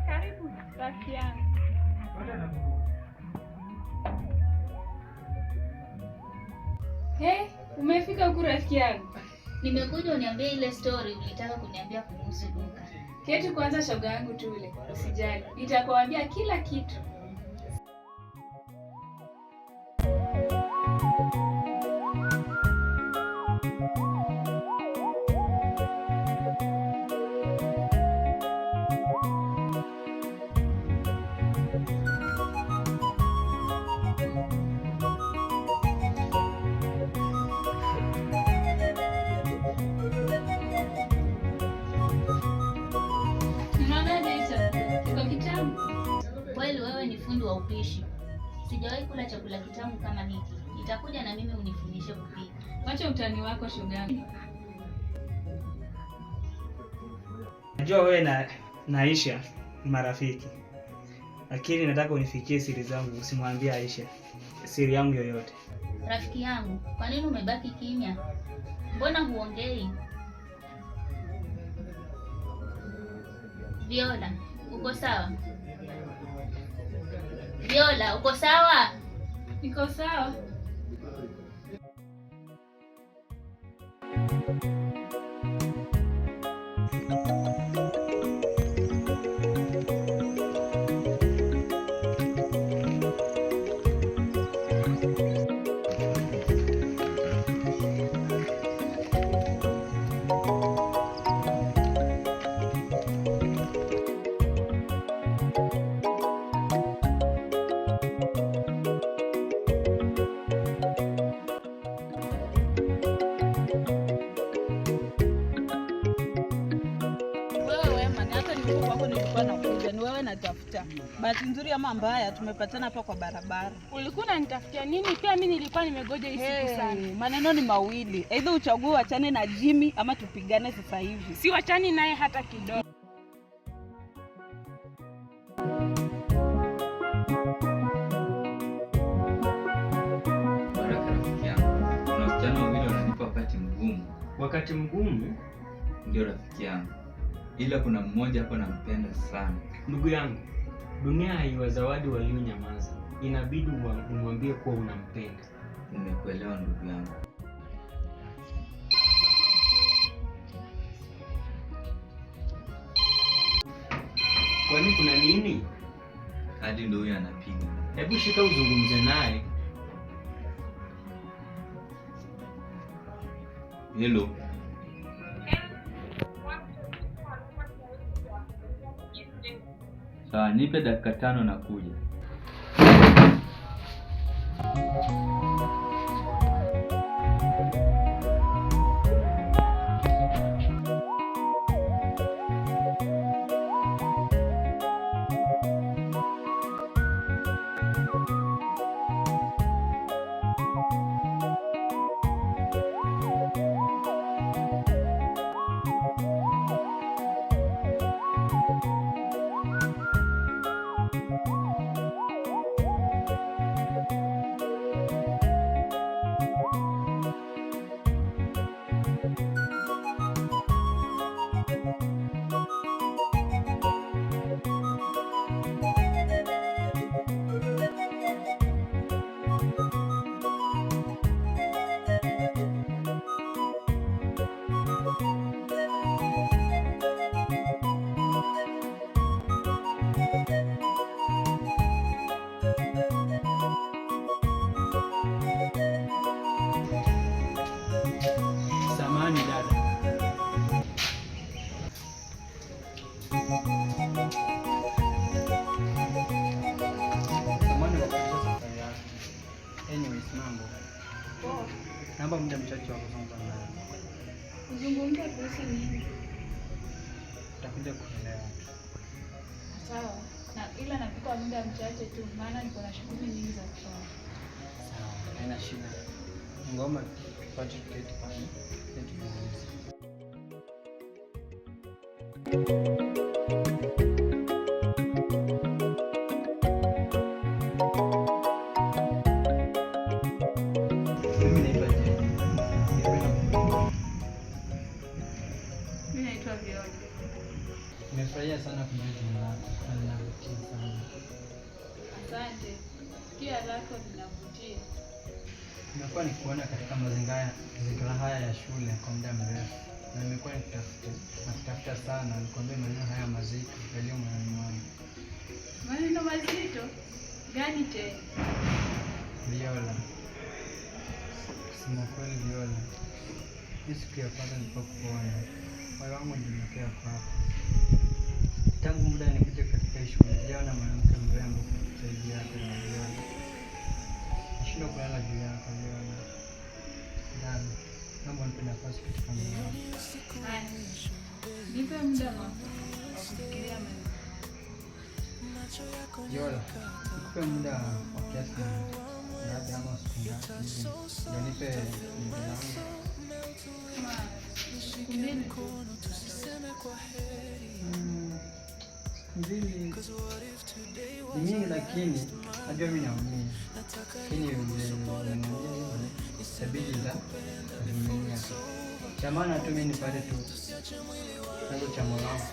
Karibu rafiki yangu. Umefika huku rafiki yangu? Nimekuja uniambie ile story ulitaka kuniambia kuhusu duka. Keti kwanza shoga yangu tule. Usijali. Nitakwambia kila kitu. Kweli wewe ni fundi wa upishi. Sijawahi kula chakula kitamu kama hiki. Nitakuja na mimi unifundishe kupika. Wacha utani wako shoga yangu. Najua wewe na Aisha ni marafiki. Lakini nataka unifikie siri zangu, usimwambie Aisha siri yangu yoyote. Rafiki yangu, kwa nini umebaki kimya? Mbona huongei? Viola, uko sawa? Viola, uko sawa? Niko sawa. Natafuta. Bahati nzuri ama mbaya tumepatana hapa kwa barabara. Ulikuwa unanitafutia nini? Pia mimi nilikuwa nimegoja hii siku sana. Maneno ni mawili. Aidha uchague wachane na Jimmy ama tupigane sasa hivi. Si wachani naye hata kidogo. Baraka rafiki yangu. Kuna wasichana wawili wananipa wakati mgumu. Wakati mgumu? Ndio rafiki yangu. Ila kuna mmoja hapa nampenda sana. Ndugu yangu, dunia haiwazawadi walionyamaza. Inabidi umwambie kuwa unampenda. Nimekuelewa ndugu yangu. Kwani kuna nini? Hadi ndio huyu anapiga. Hebu shika uzungumze naye. Hello. Sawa, nipe dakika 5 na kuja. Tuzungumze kuhusu nini? Utakuja kuelewa. Sawa. Ila napika muda mchache tu, maana niko na shughuli nyingi za kufanya. Sawa, haina shida. Ngoma tupate tuketi pale. Tuzungumze. Mimi naitwa Viola. Nimefurahia sana kujua jina lako na linavutia sana. Asante. Pia lako linavutia. Nimekuwa nikuona katika mazingira haya ya shule kwa muda mrefu, na nimekuwa nikitafuta sana nikwambie maneno haya mazito yaliyo moyoni mwangu. Maneno mazito gani tena? Viola, kusema kweli Viola, hii siku ya kwanza nilipokuona moyo wangu ulinyenyekea kwako. Tangu muda nikija katika shule sijaona mwanamke mrembo zaidi yako na Viola. Nashindwa kulala juu yako Viola. Ndani, naomba nipe nafasi katika moyo wangu. Haya. Nipe muda wa kufikiria maneno. Viola, nikupe muda wa kiasi ngapi ama siku ngapi hivi ndio nipe muda wangu? Kama siku mbili tu. Siku mbili ni nyingi, lakini najua mimi naumia, lakini itabidi za kuvumilia. Cha maana tu mimi nipate tu chanzo cha moyo wangu,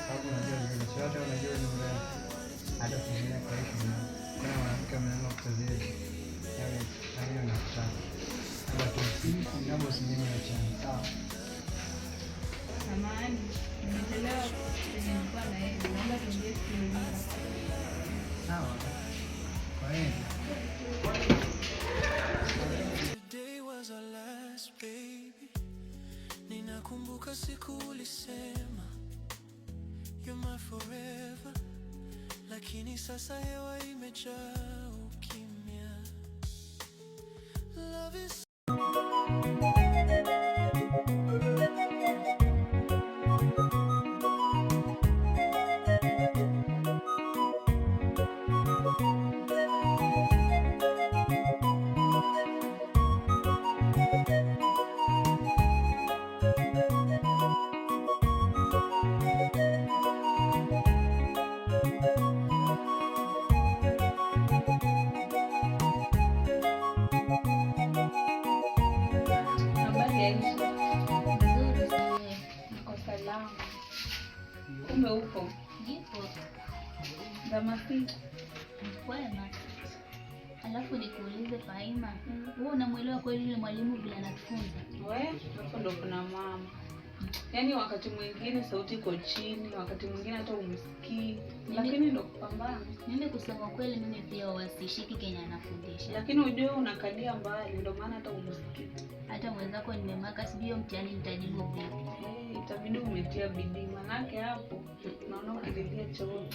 sababu unajua vile sote unajua ni mbaya, hata kuvumilia kwa hiyo kuna mwanamke mwenye kuzidi yaani hiyo ni sawa. Kama tu ninaomba usinyime achana, sawa? Samahani, nimechelewa kwenye nilikuwa na yeye. Naomba tuingie shule. Sawa. Kwa hiyo Today was our last baby. Ninakumbuka siku ulisema you're my forever, lakini sasa hewa imejaa ukimya. Love is Habari ya nchi? Nzuri sana. Niko salama. Kumbe upo? Nipo. Za masiku. Kwema. Alafu nikuulize Faima, wewe unamwelewa kweli yule mwalimu vile anatufunza? Hapo ndo kuna mama. Yaani wakati mwingine sauti iko chini, wakati mwingine hata umsikii, lakini ndo kupambana. Mimi kusema kweli mimi pia wasishiki Kenya anafundisha. Lakini ujue unakalia mbali, ndo maana hata umsikii. Hata mwenzako nimemaka, sijui mtihani nitajibu vipi. Itabidi umetia bidii, manake hapo naona ukililia chooni.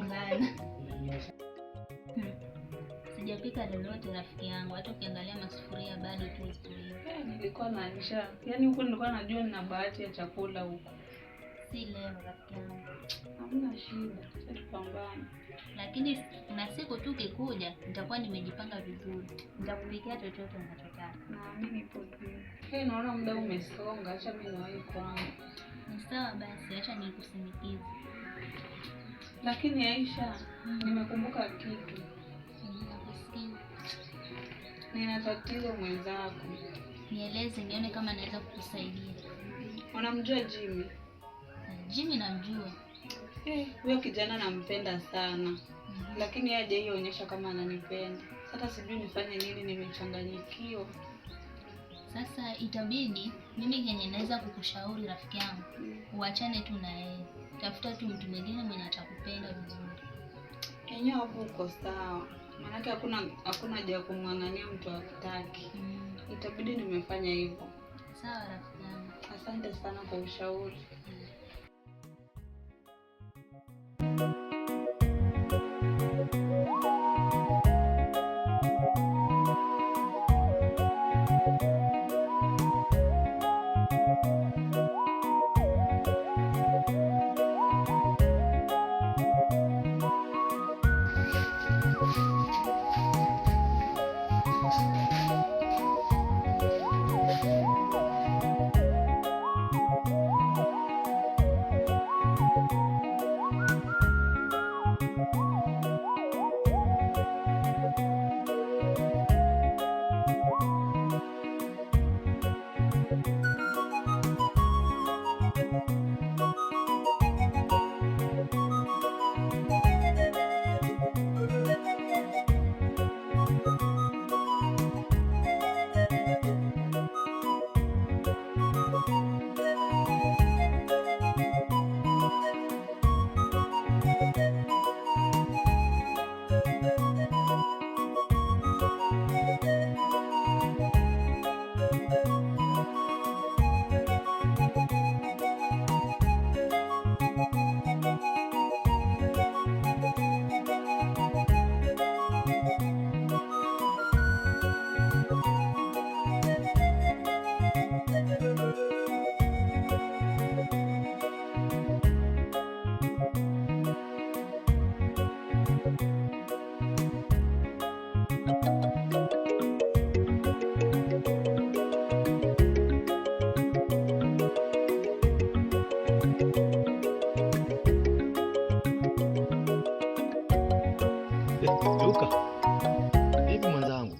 Bana. Sijapika lolote rafiki yangu, hata ukiangalia masufuria bado tu historia. Nilikuwa na njaa. Yaani huko nilikuwa najua nina bahati ya chakula huko. Si leo rafiki yangu. Hamna shida, tupambane. Lakini na siku tu kikuja nitakuwa nimejipanga vizuri. Nitakupikia chochote unachotaka. Naamini ipo tu. Naona muda umesonga, acha mimi niwahi kwangu. Ni sawa basi, acha nikusindikize. Lakini Aisha, nimekumbuka kitu. Nakusikia. Nina tatizo mwenzako. Nieleze nione kama naweza kukusaidia. Unamjua Jimmy? Jimmy namjua. Huyo kijana nampenda sana. Lakini yeye hajaionyesha kama ananipenda. Sasa sijui nifanye nini, nimechanganyikiwa. Sasa itabidi mimi kenye naweza kukushauri rafiki yangu, uachane tu na yeye. Tafuta tu mtu mwingine mwenye atakupenda vizuri. Yenyewe hapo uko sawa. Maanake hakuna haja ya kumng'ang'ania mtu akutaki. Itabidi nimefanya hivyo. Sawa rafiki yangu. Asante sana kwa ushauri. Luka, vipi mwenzangu?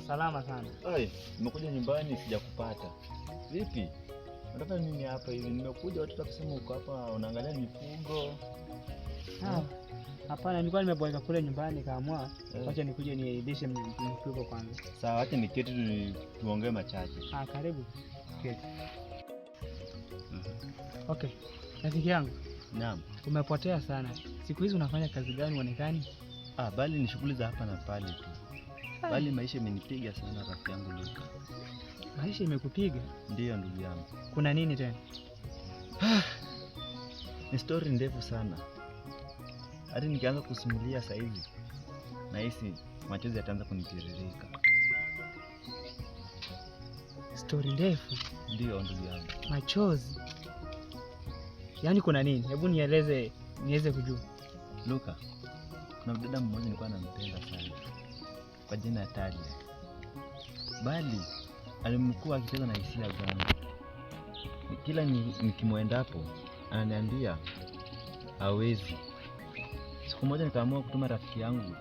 Salama sana. Ai, nimekuja nyumbani sijakupata. Vipi? Unataka nini hapa hivi? Nimekuja watu wakisema uko hapa unaangalia mifugo. Hapana, nilikuwa nimeboeka kule nyumbani kaamua acha nikuje nilishe mifugo kwanza. Sawa, acha niketi tuongee machache. Karibu. Keti. Okay. Rafiki yangu. Naam. Umepotea sana. Siku hizi unafanya kazi gani uonekani? Bali ni shughuli za hapa na pale tu. Bali maisha imenipiga sana rafiki yangu Luka. Maisha imekupiga? Ndiyo ndugu yangu. Kuna nini tena? Ni story ndefu sana. Hadi nikianza kusimulia saa hizi nahisi machozi yataanza kunitiririka. Story ndefu? Ndiyo ndugu yangu. Machozi? Yaani kuna nini? Hebu nieleze niweze kujua. Luka, kuna dada mmoja nilikuwa nampenda sana kwa jina ya Talia. Bali alimkuwa akicheza na hisia zangu. Kila nikimwendapo ananiambia hawezi. Siku moja nikaamua kutuma rafiki yangu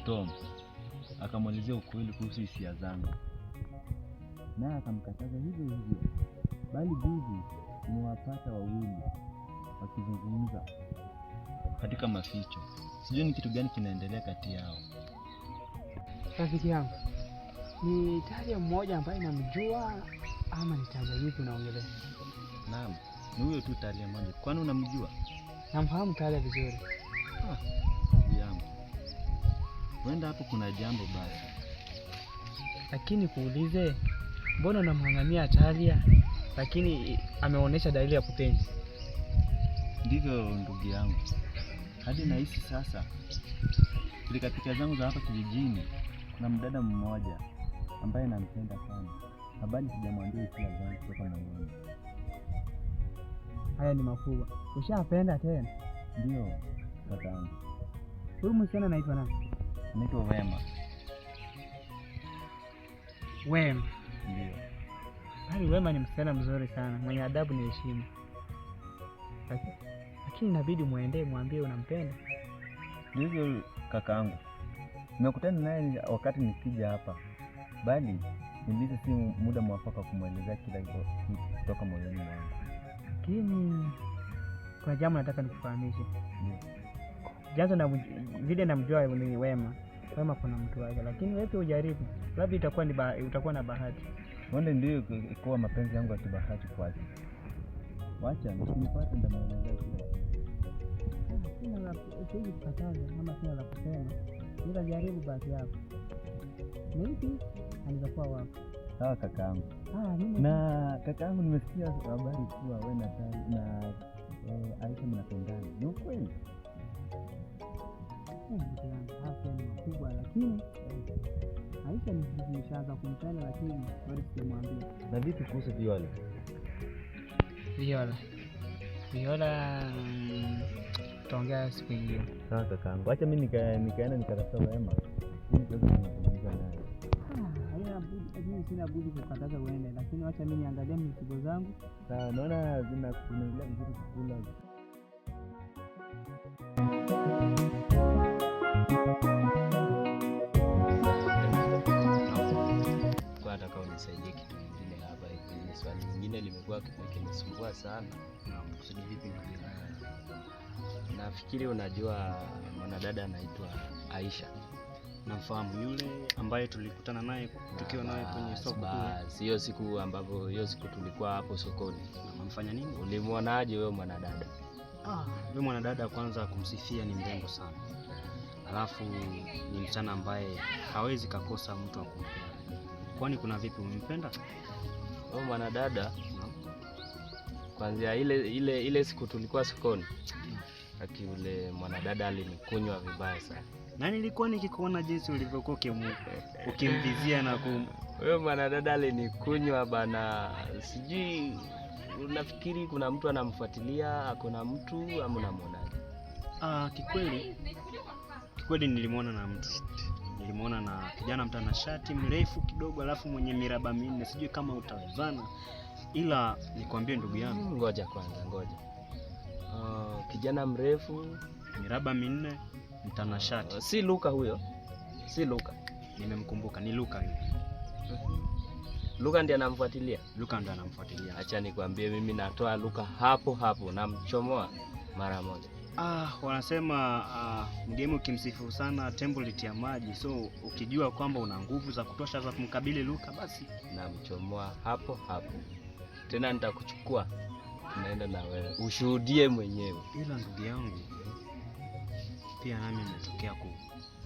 Tom akamwelezea ukweli kuhusu hisia zangu. Naye akamkataza hivyo hivyo. Bali juzi nimewapata wawili wakizungumza katika maficho. Sijui ni kitu gani kinaendelea kati yao. Rafiki yangu, ni Talia mmoja ambaye namjua ama ni Talia vipi unaongelea? Naam, ni huyo tu Talia mmoja. Kwani unamjua? Namfahamu Talia vizuri. Jambo. Wenda hapo kuna jambo basi. Lakini kuulize, mbona unamhangania Talia lakini ameonyesha dalili ya kupenda? Ndivyo ndugu yangu. Hadi nahisi sasa katika zangu za hapa kijijini kuna mdada mmoja ambaye nampenda sana. Habari sijamwambia hisia zangu kutoka moyoni. Haya ni makubwa. Ushapenda tena? Ndio kakaangu. Huyu msichana anaitwa nani? Anaitwa Wema. Wema? Ndio. Bali Wema ni msichana mzuri sana, mwenye adabu na heshima. Lakini inabidi muendee mwambie unampenda. Ndivyo kakaangu. Nimekutana naye wakati nikija hapa. Bali niliza si muda mwafaka kumwelezea kila kitu kutoka moyoni mwangu. Lakini kuna jambo nataka nikufahamishe. Janzo na vile namjua ni Wema. Wema kuna mtu wake, lakini wewe ujaribu. Labda utakuwa na bahati. Wanda ndio kwa mapenzi yangu ya kibahati kwake. Wacha nisinipate ndamwelezea kila kitu. Sina la kukataza ama sina la kusema. Nitajaribu bahati yako. Maybe anaweza kuwa wako. Sawa kakaangu. Na kakaangu nimesikia habari kuwa wewe na Talia na Aisha mnapendana. Ni ukweli? Hapa ni makubwa lakini Aisha nimeshaanza kumpenda lakini bado sijamwambia. Na vipi kuhusu Viola? Viola tutaongea siku nyingine. Sawa kakaangu. Acha mimi nikaenda nikatafuta Wema. Mimi sina budi kukataza uende, lakini acha mimi niangalie mifugo zangu. Sawa, naona zinakuendelea vizuri kukula. Kwa nataka unisaidie kitu kingine hapa hivi. Swali lingine limekuwa kinisumbua sana. Na kusudi vipi? Nafikiri unajua mwanadada anaitwa Aisha. Namfahamu yule ambaye tulikutana naye tukiwa naye kwenye soko kule. Hiyo siku ambapo tulikuwa hapo sokoni. Unamfanya nini? Ulimwonaje wewe mwanadada? Yule mwanadada kwanza kumsifia ni mrembo sana. Alafu ni msichana ambaye hawezi kakosa mtu wa kumpenda. Kwani kuna vipi umpenda? Wewe mwanadada kwanza ile siku tulikuwa sokoni. Haki yule mwanadada alinikunywa vibaya sana. Na nilikuwa nikikuona jinsi ulivyokuwa ukimvizia na wewe mwanadada alinikunywa bana. Sijui unafikiri kuna mtu anamfuatilia, kuna mtu ama unamwonaje? Kikweli Kikweli nilimwona na mtu. Nilimwona na kijana mtanashati mrefu kidogo alafu mwenye miraba minne. Sijui kama utawezana. Ila nikwambie ndugu yangu, ngoja kwanza, ngoja. Kijana mrefu, miraba minne, mtanashati. Si Luka huyo? Si Luka. Nimemkumbuka, ni Luka yule. Luka ndiye anamfuatilia? Luka ndiye anamfuatilia. Acha nikwambie, mimi natoa Luka hapo hapo na mchomoa mara moja. Wanasema mgeni ukimsifu sana tembo litia maji. So ukijua kwamba una nguvu za kutosha za kumkabili Luka, basi na mchomoa hapo hapo. Tena nitakuchukua, tunaenda na wewe ushuhudie mwenyewe. Ila ndugu yangu, pia nami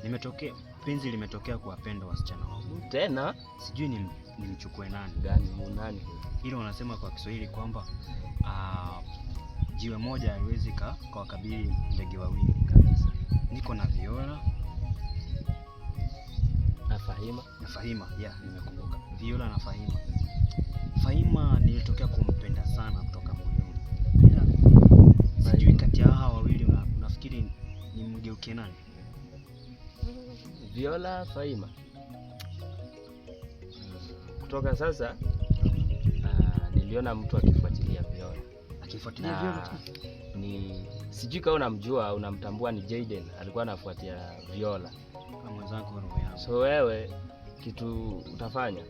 nimetokea penzi limetokea kuwapenda wasichana wangu. Tena sijui nimchukue nani gani munani. Hilo wanasema kwa Kiswahili kwamba jiwe moja haiwezi kwa wakabili ndege wawili kabisa. Niko na Viola na Fahima. Nimekumbuka. Viola na Fahima. Fahima nilitokea kumpenda sana kutoka moyoni. Ila sijui kati ya hawa wawili unafikiri nimgeukie nani? Viola, Fahima. Kutoka sasa niliona mtu akifuatilia Viola. Akifuatilia Viola? Sijui kama unamjua, unamtambua, ni Jaden. Alikuwa anafuatia Viola. Kama mwenzangu roho yangu. So wewe kitu utafanya,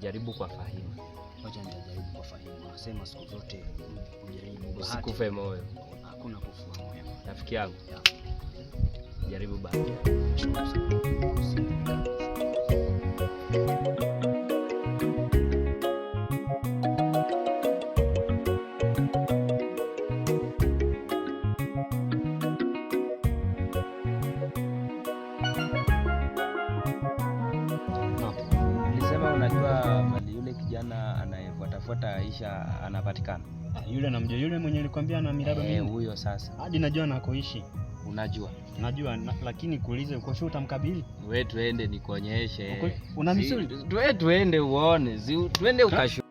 jaribu kwa Fahima. Wacha nitajaribu kwa Fahima. Nasema siku zote ujaribu bahati. Usikufe moyo. Hakuna kufa moyo. Rafiki yangu. Jaribu bahati. Unajua mali yule kijana anayefuatafuata Aisha anapatikana? Yule namjua, yule mwenye nilikwambia na miraba mingi. Huyo sasa. Hadi najua anakoishi. Unajua? Najua, lakini kuulize uko sure utamkabili? Wewe tuende nikuonyeshe. Una misuli? Tuende uone. Tuende ukashu.